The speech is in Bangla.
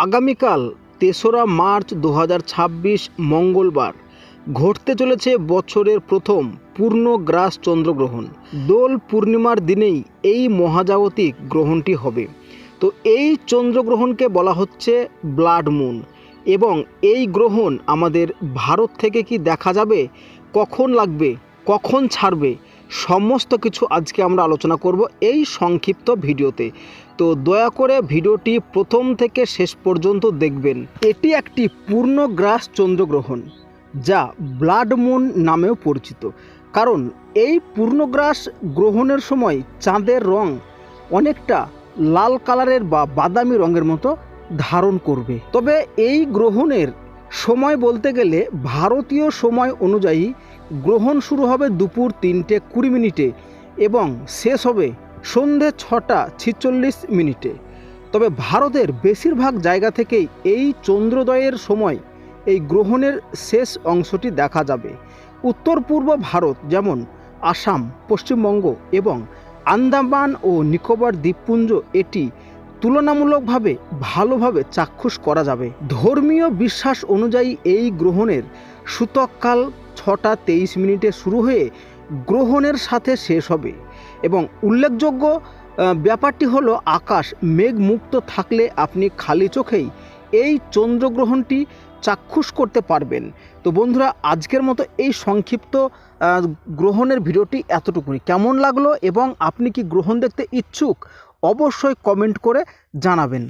আগামীকাল ৩রা মার্চ ২০২৬ মঙ্গলবার ঘটতে চলেছে বছরের প্রথম পূর্ণগ্রাস চন্দ্রগ্রহণ। দোল পূর্ণিমার দিনেই এই মহাজাগতিক গ্রহণটি হবে। তো এই চন্দ্রগ্রহণকে বলা হচ্ছে ব্লাড মুন, এবং এই গ্রহণ আমাদের ভারত থেকে কি দেখা যাবে, কখন লাগবে, কখন ছাড়বে, সমস্ত কিছু আজকে আমরা আলোচনা করব এই সংক্ষিপ্ত ভিডিওতে। তো দয়া করে ভিডিওটি প্রথম থেকে শেষ পর্যন্ত দেখবেন। এটি একটি পূর্ণগ্রাস চন্দ্রগ্রহণ, যা ব্লাড মুন নামেও পরিচিত। কারণ এই পূর্ণগ্রাস গ্রহণের সময় চাঁদের রং অনেকটা লাল কালারের বা বাদামি রঙের মতো ধারণ করবে। তবে এই গ্রহণের সময় বলতে গেলে ভারতীয় সময় অনুযায়ী গ্রহণ শুরু হবে দুপুর ৩:২০ এবং শেষ হবে সন্ধে ৬:৪৬। তবে ভারতের বেশিরভাগ জায়গা থেকেই এই চন্দ্রোদয়ের সময় এই গ্রহণের শেষ অংশটি দেখা যাবে। উত্তর পূর্ব ভারত যেমন আসাম, পশ্চিমবঙ্গ এবং আন্দামান ও নিকোবর দ্বীপপুঞ্জ এটি তুলনামূলকভাবে ভালোভাবে চাক্ষুষ করা যাবে। ধর্মীয় বিশ্বাস অনুযায়ী এই গ্রহণের সূতককাল ৬:২৩ শুরু হয়ে গ্রহণের সাথে শেষ হবে। এবং উল্লেখযোগ্য ব্যাপারটি হলো, আকাশ মেঘমুক্ত থাকলে আপনি খালি চোখেই এই চন্দ্রগ্রহণটি চাক্ষুষ করতে পারবেন। তো বন্ধুরা, আজকের মতো এই সংক্ষিপ্ত গ্রহণের ভিডিওটি এতটুকুই। কেমন লাগলো এবং আপনি কি গ্রহণ দেখতে ইচ্ছুক, অবশ্যই কমেন্ট করে জানাবেন।